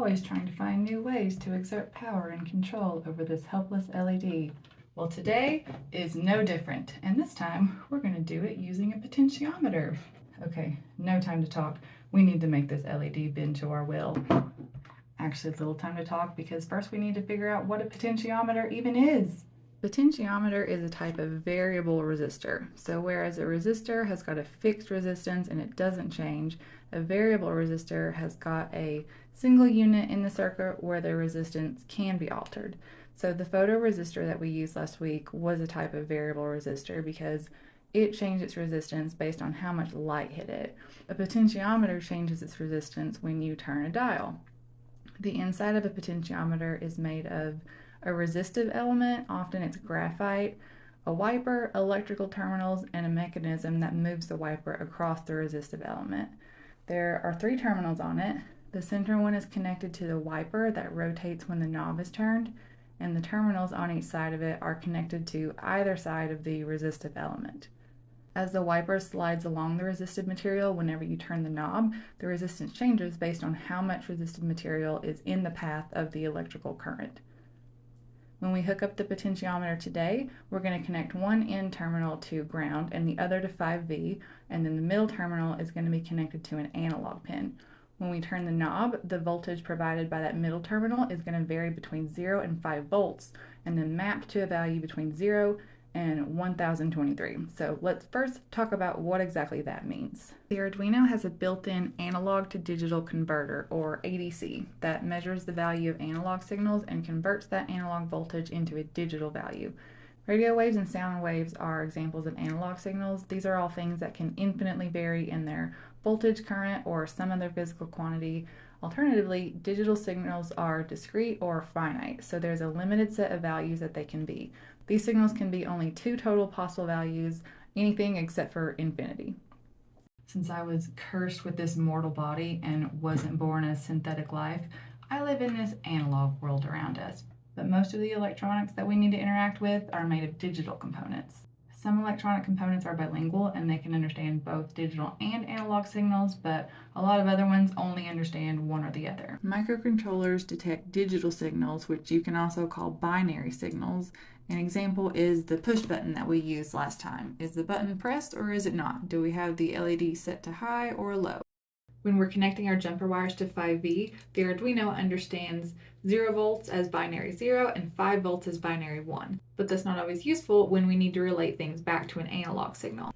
always trying to find new ways to exert power and control over this helpless LED. Well, today is no different, and this time we're going to do it using a potentiometer. Okay, no time to talk. We need to make this LED bend to our will. Actually, a little time to talk because first we need to figure out what a potentiometer even is. Potentiometer is a type of variable resistor. So whereas a resistor has got a fixed resistance and it doesn't change, a variable resistor has got a single unit in the circuit where the resistance can be altered. So the photoresistor that we used last week was a type of variable resistor because it changed its resistance based on how much light hit it. A potentiometer changes its resistance when you turn a dial. The inside of a potentiometer is made of a resistive element, often it's graphite, a wiper, electrical terminals, and a mechanism that moves the wiper across the resistive element. There are 3 terminals on it. The center one is connected to the wiper that rotates when the knob is turned, and the terminals on each side of it are connected to either side of the resistive element. As the wiper slides along the resistive material whenever you turn the knob, the resistance changes based on how much resistive material is in the path of the electrical current. When we hook up the potentiometer today, we're going to connect one end terminal to ground and the other to 5V, and then the middle terminal is going to be connected to an analog pin. When we turn the knob, the voltage provided by that middle terminal is going to vary between 0 and 5 volts, and then map to a value between 0 and 1023. So let's first talk about what exactly that means. The Arduino has a built-in analog to digital converter, or ADC, that measures the value of analog signals and converts that analog voltage into a digital value. Radio waves and sound waves are examples of analog signals. These are all things that can infinitely vary in their voltage, current, or some other physical quantity. Alternatively, digital signals are discrete or finite, so there's a limited set of values that they can be. These signals can be only 2 total possible values, anything except for infinity. Since I was cursed with this mortal body and wasn't born a synthetic life, I live in this analog world around us. But most of the electronics that we need to interact with are made of digital components. Some electronic components are bilingual and they can understand both digital and analog signals, but a lot of other ones only understand one or the other. Microcontrollers detect digital signals, which you can also call binary signals. An example is the push button that we used last time. Is the button pressed or is it not? Do we have the LED set to high or low? When we're connecting our jumper wires to 5V, the Arduino understands 0 volts as binary 0 and 5 volts as binary 1. But that's not always useful when we need to relate things back to an analog signal.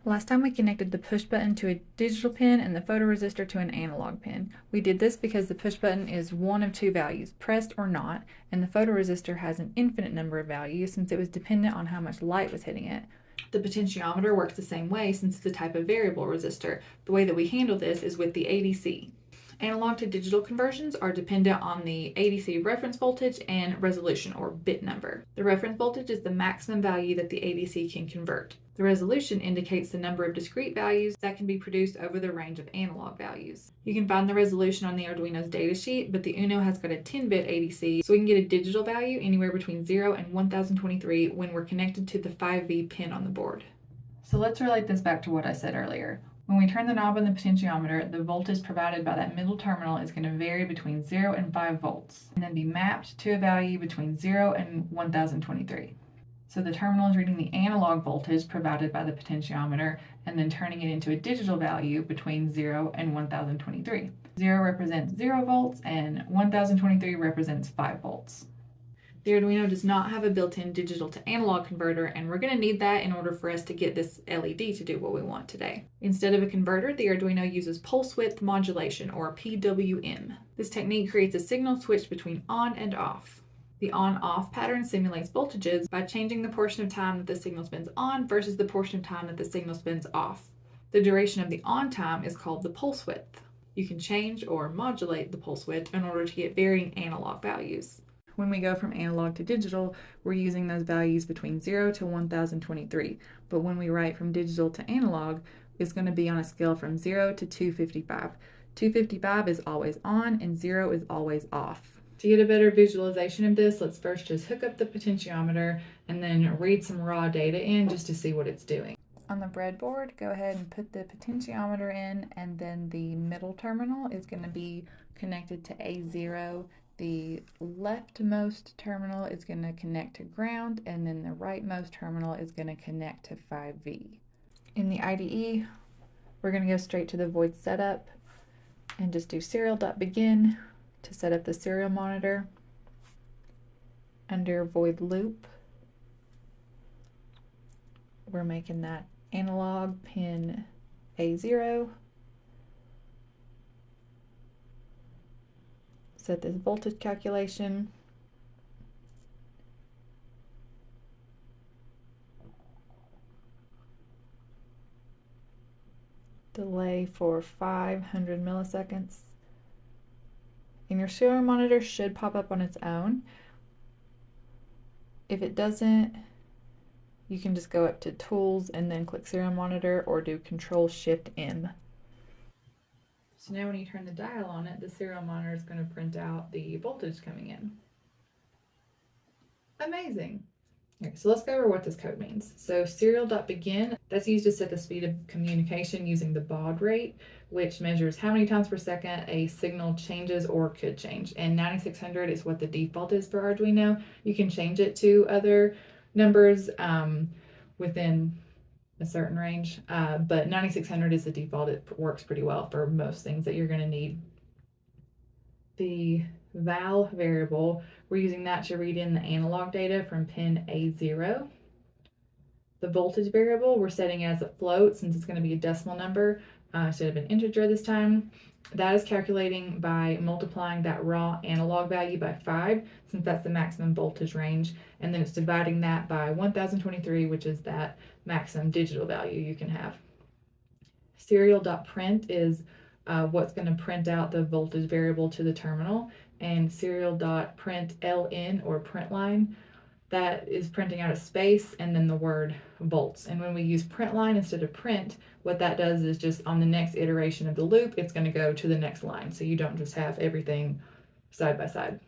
Last time we connected the push button to a digital pin and the photoresistor to an analog pin. We did this because the push button is one of 2 values, pressed or not, and the photoresistor has an infinite number of values since it was dependent on how much light was hitting it. The potentiometer works the same way since it's a type of variable resistor. The way that we handle this is with the ADC. Analog to digital conversions are dependent on the ADC reference voltage and resolution, or bit number. The reference voltage is the maximum value that the ADC can convert. The resolution indicates the number of discrete values that can be produced over the range of analog values. You can find the resolution on the Arduino's datasheet, but the Uno has got a 10-bit ADC, so we can get a digital value anywhere between 0 and 1023 when we're connected to the 5V pin on the board. So let's relate this back to what I said earlier. When we turn the knob on the potentiometer, the voltage provided by that middle terminal is going to vary between 0 and 5 volts, and then be mapped to a value between 0 and 1023. So the terminal is reading the analog voltage provided by the potentiometer and then turning it into a digital value between 0 and 1023. 0 represents 0 volts and 1023 represents 5 volts. The Arduino does not have a built-in digital to analog converter, and we're going to need that in order for us to get this LED to do what we want today. Instead of a converter, the Arduino uses pulse width modulation, or PWM. This technique creates a signal switch between on and off. The on-off pattern simulates voltages by changing the portion of time that the signal spins on versus the portion of time that the signal spins off. The duration of the on time is called the pulse width. You can change or modulate the pulse width in order to get varying analog values. When we go from analog to digital, we're using those values between 0 to 1023. But when we write from digital to analog, it's going to be on a scale from 0 to 255. 255 is always on and 0 is always off. To get a better visualization of this, let's first just hook up the potentiometer and then read some raw data in just to see what it's doing. On the breadboard, go ahead and put the potentiometer in, and then the middle terminal is going to be connected to A0. The leftmost terminal is going to connect to ground, and then the rightmost terminal is going to connect to 5V. In the IDE, we're going to go straight to the void setup and just do serial.begin to set up the serial monitor. Under void loop, we're making that analog pin A0. Set this voltage calculation. Delay for 500 milliseconds. And your serial monitor should pop up on its own. If it doesn't, you can just go up to Tools and then click Serial Monitor, or do Control-Shift-M. So now when you turn the dial on it, the serial monitor is going to print out the voltage coming in. Amazing! Okay, so let's go over what this code means. So serial.begin, that's used to set the speed of communication using the baud rate, which measures how many times per second a signal changes or could change. And 9600 is what the default is for Arduino. You can change it to other numbers within a certain range, but 9600 is the default. It works pretty well for most things that you're going to need. The val variable, we're using that to read in the analog data from pin A0. The voltage variable we're setting as a float, since it's going to be a decimal number instead of an integer this time. That is calculating by multiplying that raw analog value by 5, since that's the maximum voltage range, and then it's dividing that by 1023, which is that maximum digital value you can have. Serial.print is what's going to print out the voltage variable to the terminal, and serial.println or print line, that is printing out a space and then the word volts. And when we use print line instead of print, what that does is just on the next iteration of the loop, it's going to go to the next line, so you don't just have everything side by side.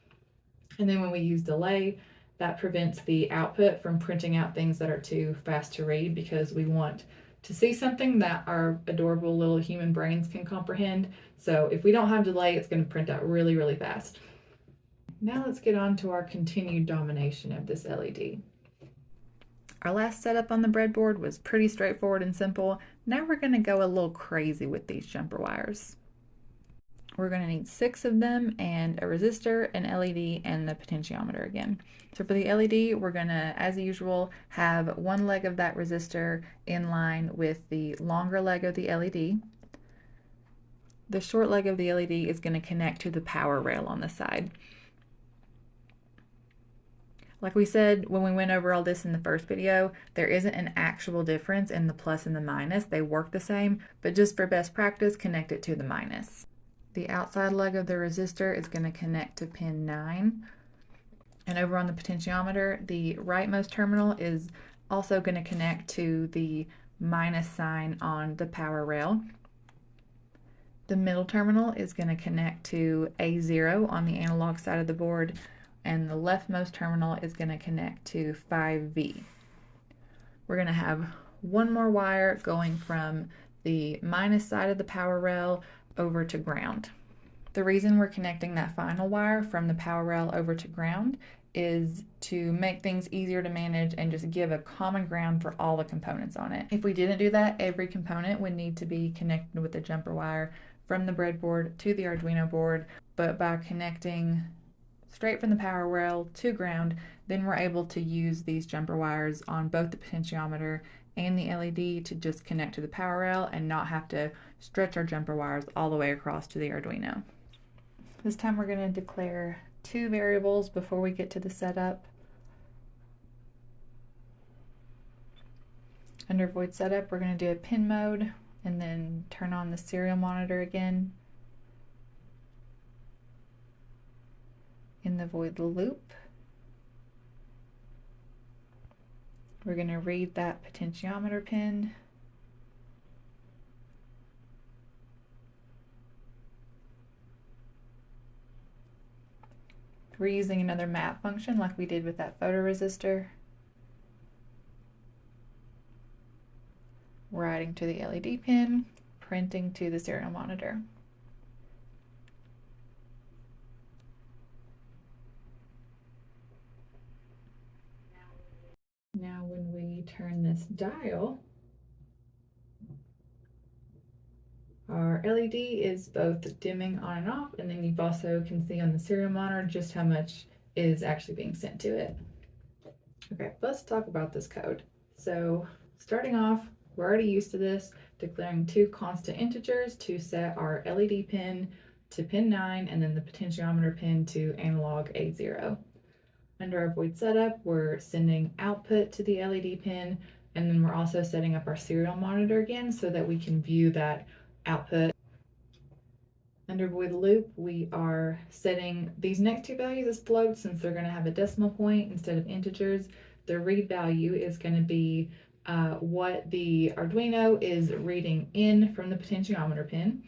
And then when we use delay, that prevents the output from printing out things that are too fast to read, because we want to see something that our adorable little human brains can comprehend. So if we don't have delay, it's going to print out really, really fast. Now let's get on to our continued domination of this LED. Our last setup on the breadboard was pretty straightforward and simple. Now we're going to go a little crazy with these jumper wires. We're going to need 6 of them, and a resistor, an LED, and the potentiometer again. So for the LED, we're going to, as usual, have one leg of that resistor in line with the longer leg of the LED. The short leg of the LED is going to connect to the power rail on the side. Like we said when we went over all this in the first video, there isn't an actual difference in the plus and the minus. They work the same, but just for best practice, connect it to the minus. The outside leg of the resistor is going to connect to pin 9. And over on the potentiometer, the rightmost terminal is also going to connect to the minus sign on the power rail. The middle terminal is going to connect to A0 on the analog side of the board, and the leftmost terminal is going to connect to 5V. We're going to have one more wire going from the minus side of the power rail over to ground. The reason we're connecting that final wire from the power rail over to ground is to make things easier to manage and just give a common ground for all the components on it. If we didn't do that, every component would need to be connected with a jumper wire from the breadboard to the Arduino board, but by connecting straight from the power rail to ground, then we're able to use these jumper wires on both the potentiometer and the LED to just connect to the power rail and not have to stretch our jumper wires all the way across to the Arduino. This time we're going to declare 2 variables before we get to the setup. Under void setup, we're going to do a pin mode and then turn on the serial monitor again. In the void loop, we're going to read that potentiometer pin. We're using another map function like we did with that photoresistor. writing to the LED pin, printing to the serial monitor. Now when we turn this dial, our LED is both dimming on and off, and then you also can see on the serial monitor just how much is actually being sent to it. Okay, let's talk about this code. So starting off, we're already used to this, declaring two constant integers to set our LED pin to pin 9 and then the potentiometer pin to analog A0. Under our void setup, we're sending output to the LED pin, and then we're also setting up our serial monitor again so that we can view that output. Under void loop, we are setting these next two values as floats since they're going to have a decimal point instead of integers. The read value is going to be what the Arduino is reading in from the potentiometer pin.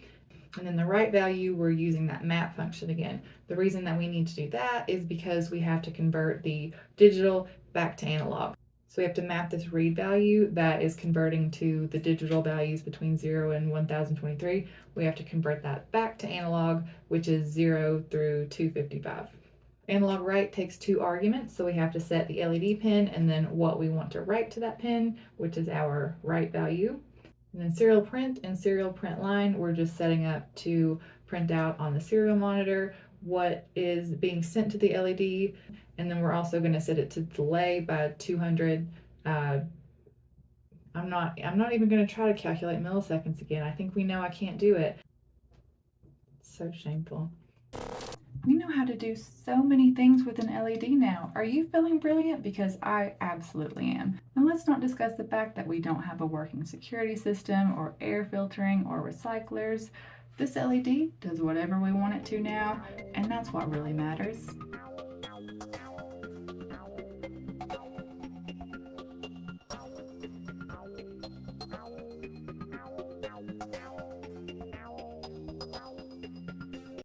And then the write value, we're using that map function again. The reason that we need to do that is because we have to convert the digital back to analog. So we have to map this read value that is converting to the digital values between 0 and 1023. We have to convert that back to analog, which is 0 through 255. Analog write takes two arguments, so we have to set the LED pin and then what we want to write to that pin, which is our write value. And then serial print and serial print line, we're just setting up to print out on the serial monitor what is being sent to the LED, and then we're also going to set it to delay by 200. I'm not even going to try to calculate milliseconds again. I think we know I can't do it. It's so shameful. We know how to do so many things with an LED now. Are you feeling brilliant? Because I absolutely am. And let's not discuss the fact that we don't have a working security system or air filtering or recyclers. This LED does whatever we want it to now, and that's what really matters.